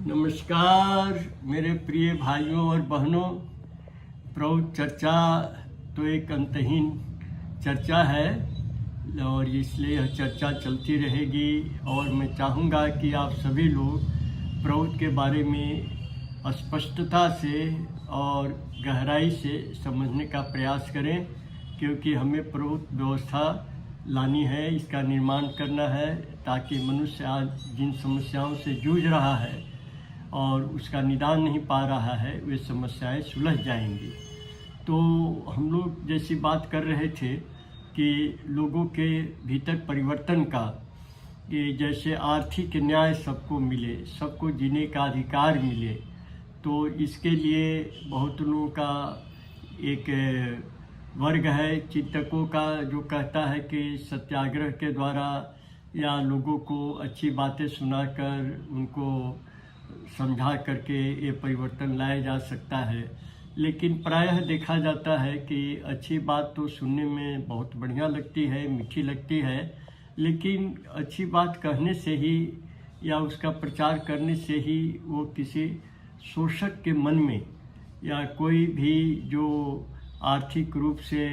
नमस्कार मेरे प्रिय भाइयों और बहनों। प्रौढ़ चर्चा तो एक अंतहीन चर्चा है और इसलिए यह चर्चा चलती रहेगी और मैं चाहूँगा कि आप सभी लोग प्रौढ़ के बारे में स्पष्टता से और गहराई से समझने का प्रयास करें, क्योंकि हमें प्रौढ़ व्यवस्था लानी है, इसका निर्माण करना है ताकि मनुष्य आज जिन समस्याओं से जूझ रहा है और उसका निदान नहीं पा रहा है वे समस्याएं सुलझ जाएंगी। तो हम लोग जैसी बात कर रहे थे कि लोगों के भीतर परिवर्तन का, कि जैसे आर्थिक न्याय सबको मिले, सबको जीने का अधिकार मिले, तो इसके लिए बहुत लोगों का एक वर्ग है चिंतकों का जो कहता है कि सत्याग्रह के द्वारा या लोगों को अच्छी बातें सुनाकर उनको समझा करके ये परिवर्तन लाया जा सकता है। लेकिन प्रायः देखा जाता है कि अच्छी बात तो सुनने में बहुत बढ़िया लगती है, मीठी लगती है, लेकिन अच्छी बात कहने से ही या उसका प्रचार करने से ही वो किसी शोषक के मन में या कोई भी जो आर्थिक रूप से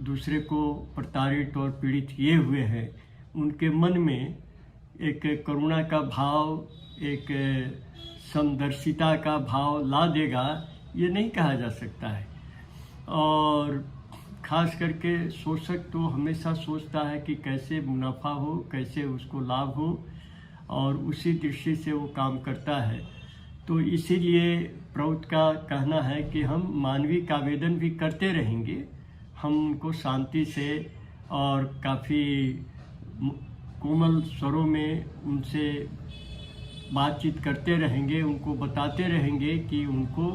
दूसरे को प्रताड़ित और पीड़ित किए हुए हैं उनके मन में एक करुणा का भाव, एक समदर्शिता का भाव ला देगा, ये नहीं कहा जा सकता है। और ख़ास करके शोषक तो हमेशा सोचता है कि कैसे मुनाफा हो, कैसे उसको लाभ हो, और उसी दृष्टि से वो काम करता है। तो इसीलिए प्रौढ़ का कहना है कि हम मानविक आवेदन भी करते रहेंगे, हम उनको शांति से और काफ़ी कोमल स्वरों में उनसे बातचीत करते रहेंगे, उनको बताते रहेंगे कि उनको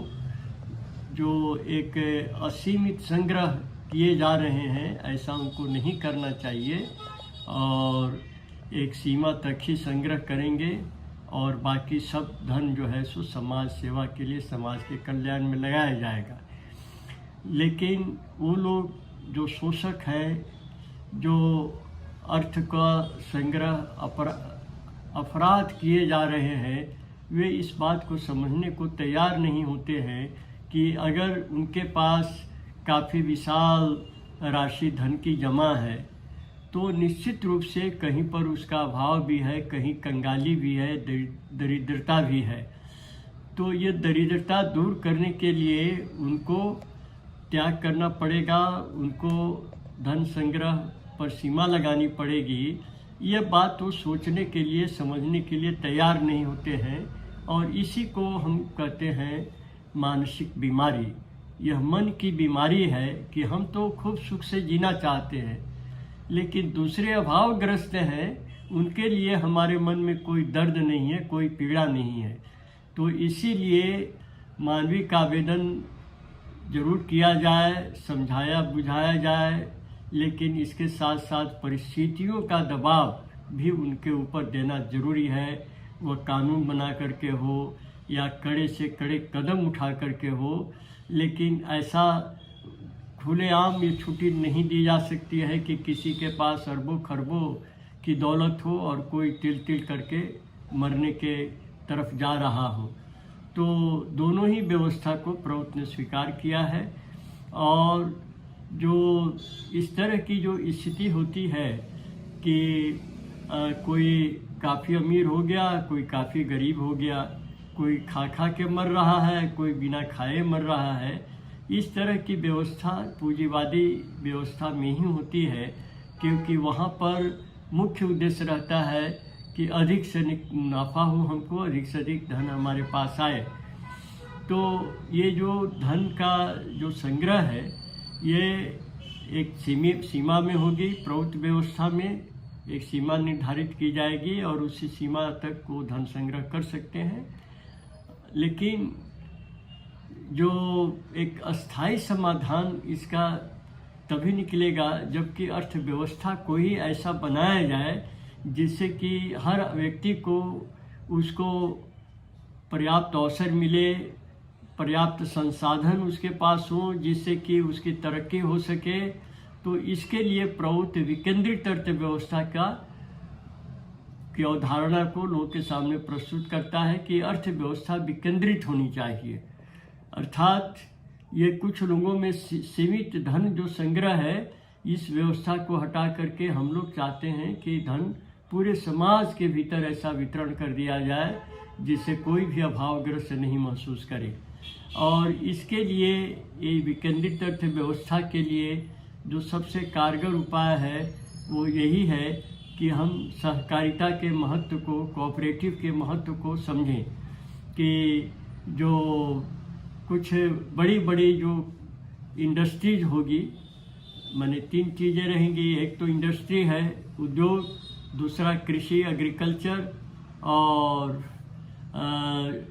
जो एक असीमित संग्रह किए जा रहे हैं ऐसा उनको नहीं करना चाहिए और एक सीमा तक ही संग्रह करेंगे और बाकी सब धन जो है सो समाज सेवा के लिए, समाज के कल्याण में लगाया जाएगा। लेकिन वो लोग जो शोषक हैं, जो अर्थ का संग्रह अपराध किए जा रहे हैं, वे इस बात को समझने को तैयार नहीं होते हैं कि अगर उनके पास काफ़ी विशाल राशि धन की जमा है तो निश्चित रूप से कहीं पर उसका अभाव भी है, कहीं कंगाली भी है, दरिद्रता भी है। तो ये दरिद्रता दूर करने के लिए उनको त्याग करना पड़ेगा, उनको धन संग्रह पर सीमा लगानी पड़ेगी। ये बात तो सोचने के लिए, समझने के लिए तैयार नहीं होते हैं और इसी को हम कहते हैं मानसिक बीमारी। यह मन की बीमारी है कि हम तो खूब सुख से जीना चाहते हैं, लेकिन दूसरे अभावग्रस्त हैं, उनके लिए हमारे मन में कोई दर्द नहीं है, कोई पीड़ा नहीं है। तो इसीलिए मानविक आवेदन जरूर किया जाए, समझाया बुझाया जाए, लेकिन इसके साथ साथ परिस्थितियों का दबाव भी उनके ऊपर देना जरूरी है। वह कानून बना करके हो या कड़े से कड़े कदम उठा करके हो, लेकिन ऐसा खुलेआम ये छुट्टी नहीं दी जा सकती है कि किसी के पास अरबों खरबों की दौलत हो और कोई तिल तिल करके मरने के तरफ जा रहा हो। तो दोनों ही व्यवस्था को प्रौढ़ ने स्वीकार किया है और जो इस तरह की जो स्थिति होती है कि कोई काफ़ी अमीर हो गया, कोई काफ़ी गरीब हो गया, कोई खा खा के मर रहा है, कोई बिना खाए मर रहा है, इस तरह की व्यवस्था पूंजीवादी व्यवस्था में ही होती है, क्योंकि वहाँ पर मुख्य उद्देश्य रहता है कि अधिक से अधिक मुनाफा हो, हमको अधिक से अधिक धन हमारे पास आए। तो ये जो धन का जो संग्रह है ये एक सीमित सीमा में होगी। प्रौढ़ व्यवस्था में एक सीमा निर्धारित की जाएगी और उसी सीमा तक वो धन संग्रह कर सकते हैं, लेकिन जो एक अस्थाई समाधान इसका तभी निकलेगा जबकि अर्थव्यवस्था को ही ऐसा बनाया जाए जिससे कि हर व्यक्ति को उसको पर्याप्त अवसर मिले, पर्याप्त संसाधन उसके पास हो जिससे कि उसकी तरक्की हो सके। तो इसके लिए प्रौढ़ विकेंद्रित अर्थव्यवस्था का की अवधारणा को लोगों के सामने प्रस्तुत करता है कि अर्थव्यवस्था विकेंद्रित होनी चाहिए। अर्थात ये कुछ लोगों में सीमित धन जो संग्रह है, इस व्यवस्था को हटा करके हम लोग चाहते हैं कि धन पूरे समाज के भीतर ऐसा वितरण कर दिया जाए जिससे कोई भी अभावग्रस्त नहीं महसूस करे। और इसके लिए ये विकेंद्रित अर्थव्यवस्था के लिए जो सबसे कारगर उपाय है वो यही है कि हम सहकारिता के महत्व को, कोऑपरेटिव के महत्व को समझें कि जो कुछ बड़ी बड़ी जो इंडस्ट्रीज होगी, माने 3 चीज़ें रहेंगी। एक तो इंडस्ट्री है, उद्योग, दूसरा कृषि एग्रीकल्चर, और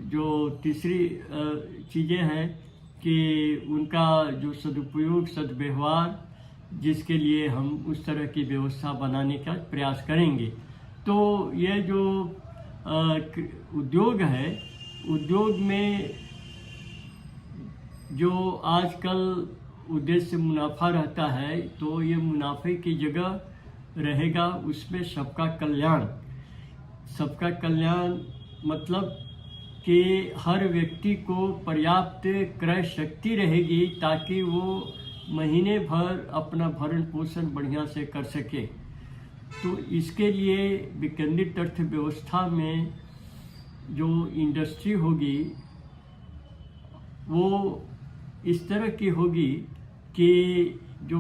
जो तीसरी चीज़ें हैं कि उनका जो सदुपयोग, सद्व्यवहार, जिसके लिए हम उस तरह की व्यवस्था बनाने का प्रयास करेंगे। तो ये जो उद्योग है, उद्योग में जो आजकल उद्देश्य मुनाफा रहता है, तो ये मुनाफे की जगह रहेगा उसमें सबका कल्याण। सबका कल्याण मतलब कि हर व्यक्ति को पर्याप्त क्रय शक्ति रहेगी ताकि वो महीने भर अपना भरण पोषण बढ़िया से कर सके। तो इसके लिए विकेंद्रित अर्थव्यवस्था में जो इंडस्ट्री होगी वो इस तरह की होगी कि जो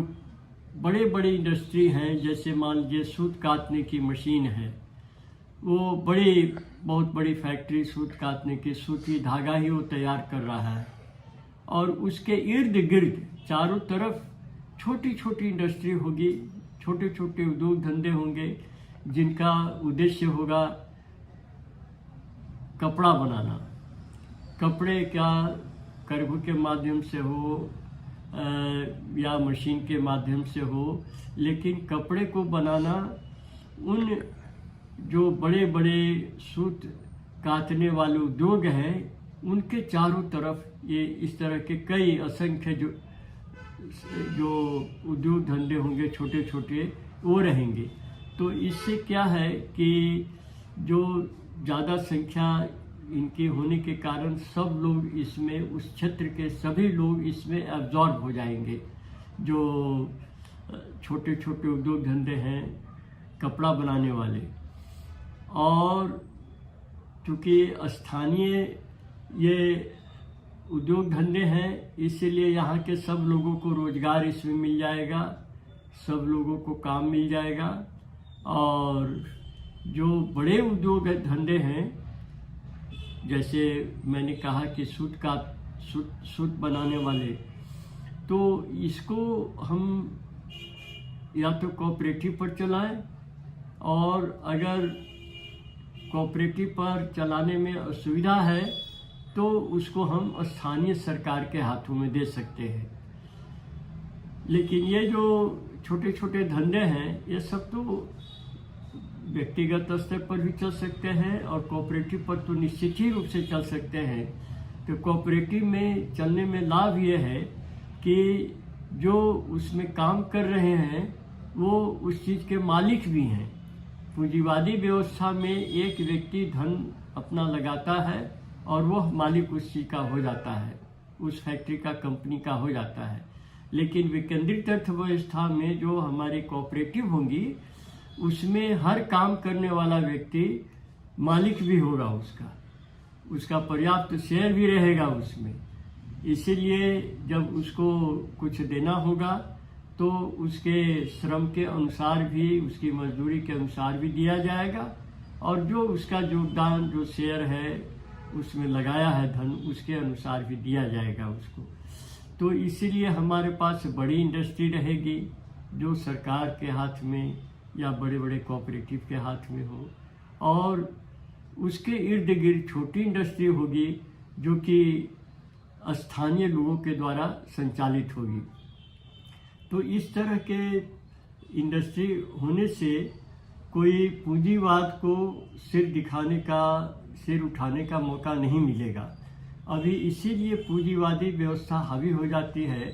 बड़े बड़े इंडस्ट्री हैं, जैसे मान लीजिए सूत काटने की मशीन है, वो बहुत बड़ी फैक्ट्री सूत काटने की, सूती धागा ही वो तैयार कर रहा है, और उसके इर्द गिर्द चारों तरफ छोटी छोटी इंडस्ट्री होगी, छोटे छोटे उद्योग धंधे होंगे जिनका उद्देश्य होगा कपड़ा बनाना। कपड़े क्या करघू के माध्यम से हो या मशीन के माध्यम से हो, लेकिन कपड़े को बनाना उन जो बड़े बड़े सूत काटने वाले उद्योग हैं उनके चारों तरफ ये इस तरह के कई असंख्य जो उद्योग धंधे होंगे छोटे छोटे, वो रहेंगे। तो इससे क्या है कि जो ज़्यादा संख्या इनके होने के कारण सब लोग इसमें, उस क्षेत्र के सभी लोग इसमें एब्जॉर्ब हो जाएंगे। जो छोटे छोटे उद्योग धंधे हैं कपड़ा बनाने वाले, और चूँकि स्थानीय ये उद्योग धंधे हैं इसलिए यहाँ के सब लोगों को रोजगार इसमें मिल जाएगा, सब लोगों को काम मिल जाएगा। और जो बड़े उद्योग धंधे हैं, जैसे मैंने कहा कि सूत बनाने वाले, तो इसको हम या तो कोऑपरेटिव पर चलाएं, और अगर कोऑपरेटिव पर चलाने में असुविधा है तो उसको हम स्थानीय सरकार के हाथों में दे सकते हैं। लेकिन ये जो छोटे छोटे धंधे हैं ये सब तो व्यक्तिगत स्तर पर भी चल सकते हैं और कोऑपरेटिव पर तो निश्चित ही रूप से चल सकते हैं। तो कोऑपरेटिव में चलने में लाभ ये है कि जो उसमें काम कर रहे हैं वो उस चीज़ के मालिक भी हैं। पूंजीवादी व्यवस्था में एक व्यक्ति धन अपना लगाता है और वह मालिक उस चीज़ का हो जाता है, उस फैक्ट्री का, कंपनी का हो जाता है। लेकिन विकेंद्रित अर्थव्यवस्था में जो हमारे कोऑपरेटिव होंगी उसमें हर काम करने वाला व्यक्ति मालिक भी होगा, उसका पर्याप्त शेयर भी रहेगा उसमें। इसीलिए जब उसको कुछ देना होगा तो उसके श्रम के अनुसार भी, उसकी मजदूरी के अनुसार भी दिया जाएगा, और जो उसका योगदान, जो शेयर है उसमें लगाया है धन, उसके अनुसार भी दिया जाएगा उसको। तो इसीलिए हमारे पास बड़ी इंडस्ट्री रहेगी जो सरकार के हाथ में या बड़े बड़े कोऑपरेटिव के हाथ में हो, और उसके इर्द गिर्द छोटी इंडस्ट्री होगी जो कि स्थानीय लोगों के द्वारा संचालित होगी। तो इस तरह के इंडस्ट्री होने से कोई पूंजीवाद को सिर उठाने का मौका नहीं मिलेगा। अभी इसीलिए पूंजीवादी व्यवस्था हावी हो जाती है,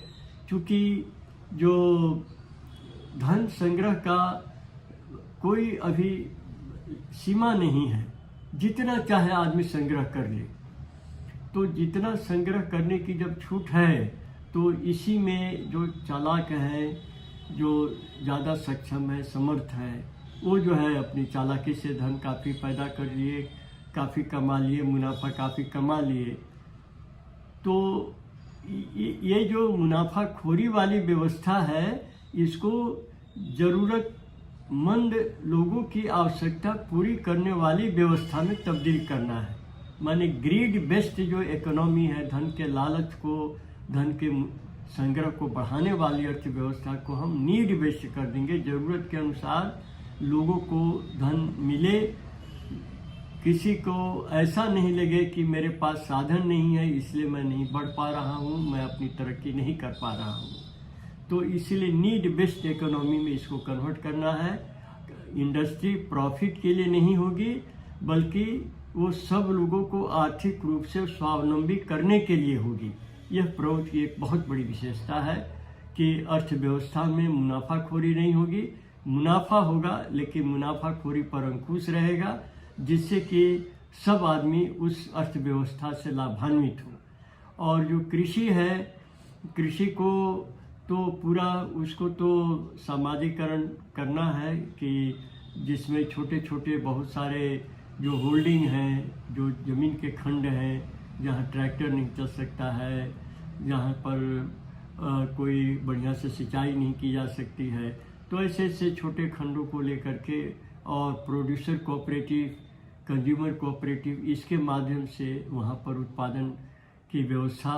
क्योंकि जो धन संग्रह का कोई अभी सीमा नहीं है, जितना चाहे आदमी संग्रह कर ले। तो जितना संग्रह करने की जब छूट है तो इसी में जो चालाक है, जो ज़्यादा सक्षम है, समर्थ है, वो जो है अपनी चालाकी से धन काफ़ी पैदा कर लिए, काफ़ी कमा लिए, मुनाफा काफ़ी कमा लिए। तो ये जो मुनाफाखोरी वाली व्यवस्था है, इसको ज़रूरतमंद लोगों की आवश्यकता पूरी करने वाली व्यवस्था में तब्दील करना है। माने ग्रीड बेस्ड जो इकोनॉमी है, धन के लालच को, धन के संग्रह को बढ़ाने वाली अर्थव्यवस्था को हम नीड बेस्ड कर देंगे। ज़रूरत के अनुसार लोगों को धन मिले, किसी को ऐसा नहीं लगे कि मेरे पास साधन नहीं है इसलिए मैं नहीं बढ़ पा रहा हूँ, मैं अपनी तरक्की नहीं कर पा रहा हूँ। तो इसलिए नीड बेस्ड इकोनॉमी में इसको कन्वर्ट करना है। इंडस्ट्री प्रॉफिट के लिए नहीं होगी, बल्कि वो सब लोगों को आर्थिक रूप से स्वावलंबी करने के लिए होगी। यह प्रौढ़ की एक बहुत बड़ी विशेषता है कि अर्थव्यवस्था में मुनाफाखोरी नहीं होगी। मुनाफा होगा लेकिन मुनाफाखोरी पर अंकुश रहेगा, जिससे कि सब आदमी उस अर्थव्यवस्था से लाभान्वित हो। और जो कृषि है, कृषि को तो पूरा उसको तो सामाजिकरण करना है कि जिसमें छोटे छोटे बहुत सारे जो होल्डिंग हैं, जो ज़मीन के खंड हैं, जहाँ ट्रैक्टर नहीं चल सकता है, जहाँ पर कोई बढ़िया से सिंचाई नहीं की जा सकती है, तो ऐसे ऐसे छोटे खंडों को लेकर के और प्रोड्यूसर कोऑपरेटिव, कंज्यूमर कोऑपरेटिव, इसके माध्यम से वहाँ पर उत्पादन की व्यवस्था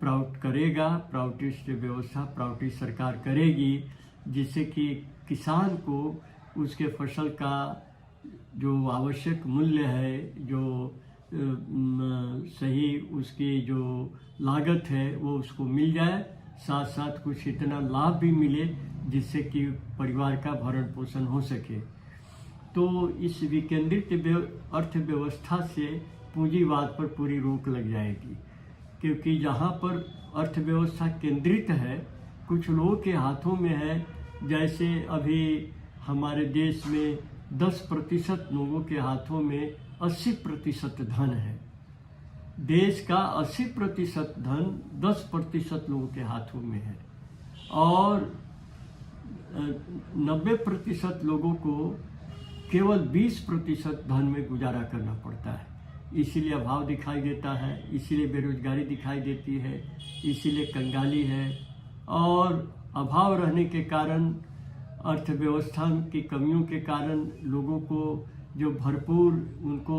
प्राउट करेगा। प्राउटिस्ट व्यवस्था प्राउटिश सरकार करेगी, जिससे कि किसान को उसके फसल का जो आवश्यक मूल्य है, जो सही उसकी जो लागत है वो उसको मिल जाए, साथ साथ कुछ इतना लाभ भी मिले जिससे कि परिवार का भरण पोषण हो सके। तो इस विकेंद्रित अर्थव्यवस्था से पूंजीवाद पर पूरी रोक लग जाएगी, क्योंकि जहाँ पर अर्थव्यवस्था केंद्रित है, कुछ लोगों के हाथों में है। जैसे अभी हमारे देश में 10% लोगों के हाथों में 80% धन है। देश का 80% धन 10% लोगों के हाथों में है, और 90% लोगों को केवल 20% धन में गुजारा करना पड़ता है। इसीलिए अभाव दिखाई देता है, इसीलिए बेरोजगारी दिखाई देती है, इसीलिए कंगाली है। और अभाव रहने के कारण, अर्थव्यवस्था की कमियों के कारण लोगों को जो भरपूर उनको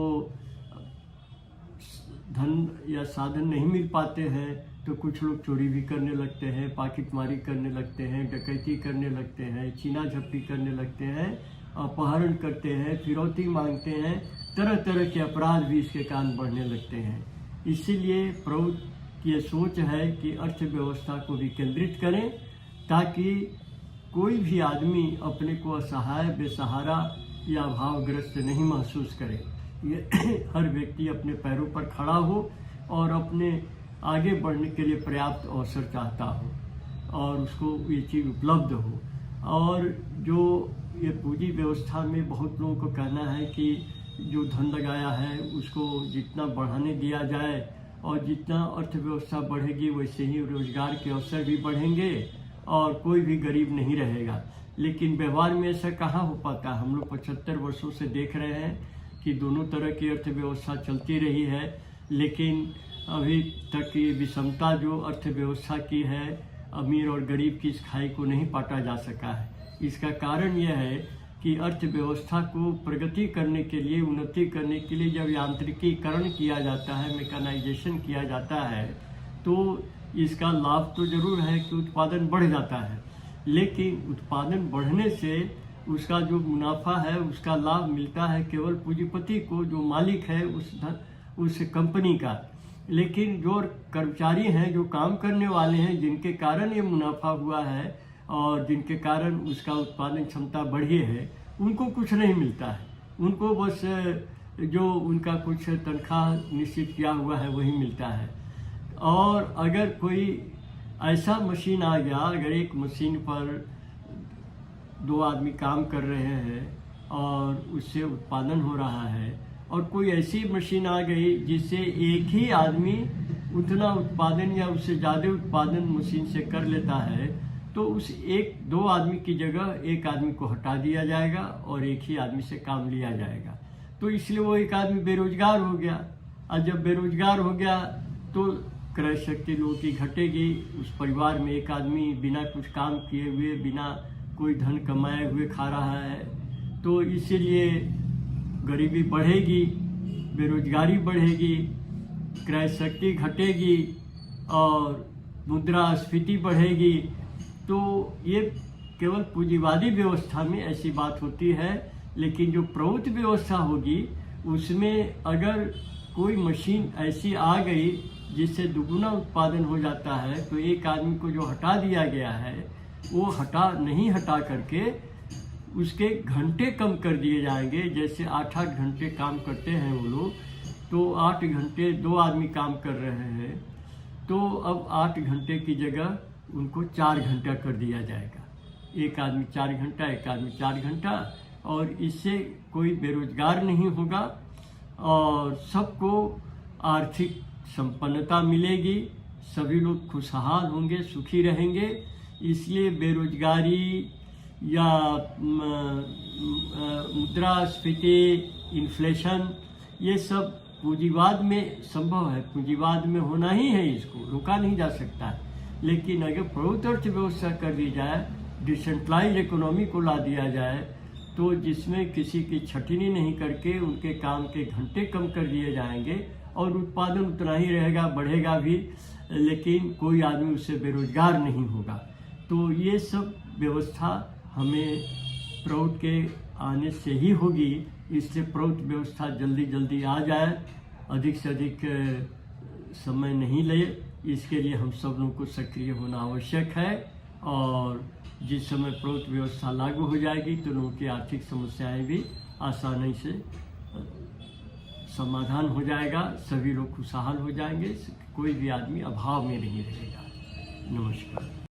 धन या साधन नहीं मिल पाते हैं, तो कुछ लोग चोरी भी करने लगते हैं, पाकिटमारी करने लगते हैं, डकैती करने लगते हैं, छीना झपटी करने लगते हैं, अपहरण करते हैं, फिरौती मांगते हैं, तरह तरह के अपराध भी इसके कारण बढ़ने लगते हैं। इसीलिए प्रौढ़ की ये सोच है कि अर्थव्यवस्था को विकेंद्रित करें, ताकि कोई भी आदमी अपने को असहाय, बेसहारा या अभावग्रस्त नहीं महसूस करे। ये हर व्यक्ति अपने पैरों पर खड़ा हो और अपने आगे बढ़ने के लिए पर्याप्त अवसर चाहता हो और उसको ये चीज़ उपलब्ध हो। और जो ये पूंजी व्यवस्था में बहुत लोगों को कहना है कि जो धन लगाया है उसको जितना बढ़ाने दिया जाए, और जितना अर्थव्यवस्था बढ़ेगी वैसे ही रोजगार के अवसर भी बढ़ेंगे और कोई भी गरीब नहीं रहेगा। लेकिन व्यवहार में ऐसा कहाँ हो पाता है। हम लोग 75 वर्षों से देख रहे हैं कि दोनों तरह की अर्थव्यवस्था चलती रही है, लेकिन अभी तक ये विषमता जो अर्थव्यवस्था की है, अमीर और गरीब की इस खाई को नहीं पाटा जा सका है। इसका कारण यह है कि अर्थव्यवस्था को प्रगति करने के लिए, उन्नति करने के लिए जब यांत्रिकीकरण किया जाता है, मैकेनाइजेशन किया जाता है, तो इसका लाभ तो जरूर है कि उत्पादन बढ़ जाता है, लेकिन उत्पादन बढ़ने से उसका जो मुनाफा है उसका लाभ मिलता है केवल पूंजीपति को, जो मालिक है उस कंपनी का। लेकिन जो कर्मचारी हैं, जो काम करने वाले हैं, जिनके कारण ये मुनाफा हुआ है और जिनके कारण उसका उत्पादन क्षमता बढ़ी है, उनको कुछ नहीं मिलता है। उनको बस जो उनका कुछ तनख्वाह निश्चित किया हुआ है वही मिलता है। और अगर कोई ऐसा मशीन आ गया, अगर एक मशीन पर 2 आदमी काम कर रहे हैं और उससे उत्पादन हो रहा है, और कोई ऐसी मशीन आ गई जिससे एक ही आदमी उतना उत्पादन या उससे ज़्यादा उत्पादन मशीन से कर लेता है, तो उस एक दो आदमी की जगह एक आदमी को हटा दिया जाएगा और एक ही आदमी से काम लिया जाएगा। तो इसलिए वो एक आदमी बेरोजगार हो गया, और जब बेरोजगार हो गया तो क्रय शक्ति लोगों की घटेगी। उस परिवार में एक आदमी बिना कुछ काम किए हुए, बिना कोई धन कमाए हुए खा रहा है, तो इसीलिए गरीबी बढ़ेगी, बेरोजगारी बढ़ेगी, क्रय शक्ति घटेगी और मुद्रास्फीति बढ़ेगी। तो ये केवल पूंजीवादी व्यवस्था में ऐसी बात होती है, लेकिन जो प्रभुत्व व्यवस्था होगी उसमें अगर कोई मशीन ऐसी आ गई जिससे दुगुना उत्पादन हो जाता है, तो एक आदमी को जो हटा दिया गया है वो नहीं हटा करके उसके घंटे कम कर दिए जाएंगे। जैसे 8-8 घंटे काम करते हैं वो लोग, तो 8 घंटे 2 आदमी काम कर रहे हैं, तो अब 8 घंटे की जगह उनको 4 घंटा कर दिया जाएगा। एक आदमी 4 घंटा, एक आदमी 4 घंटा, और इससे कोई बेरोजगार नहीं होगा और सबको आर्थिक संपन्नता मिलेगी, सभी लोग खुशहाल होंगे, सुखी रहेंगे। इसलिए बेरोजगारी या मुद्रास्फीति, इन्फ्लेशन, ये सब पूंजीवाद में संभव है, पूंजीवाद में होना ही है, इसको रोका नहीं जा सकता है। लेकिन अगर प्रभुत्व अर्थव्यवस्था कर दी जाए, डिसेंट्रलाइज इकोनॉमी को ला दिया जाए, तो जिसमें किसी की छटनी नहीं करके उनके काम के घंटे कम कर दिए जाएंगे और उत्पादन उतना ही रहेगा, बढ़ेगा भी, लेकिन कोई आदमी उससे बेरोजगार नहीं होगा। तो ये सब व्यवस्था हमें प्रौढ़ के आने से ही होगी। इससे प्रौढ़ व्यवस्था जल्दी जल्दी आ जाए, अधिक से अधिक समय नहीं ले, इसके लिए हम सब लोगों को सक्रिय होना आवश्यक है। और जिस समय प्रौढ़ व्यवस्था लागू हो जाएगी तो लोगों की आर्थिक समस्याएं भी आसानी से समाधान हो जाएगा, सभी लोग खुशहाल हो जाएंगे, कोई भी आदमी अभाव में नहीं रहेगा। नमस्कार।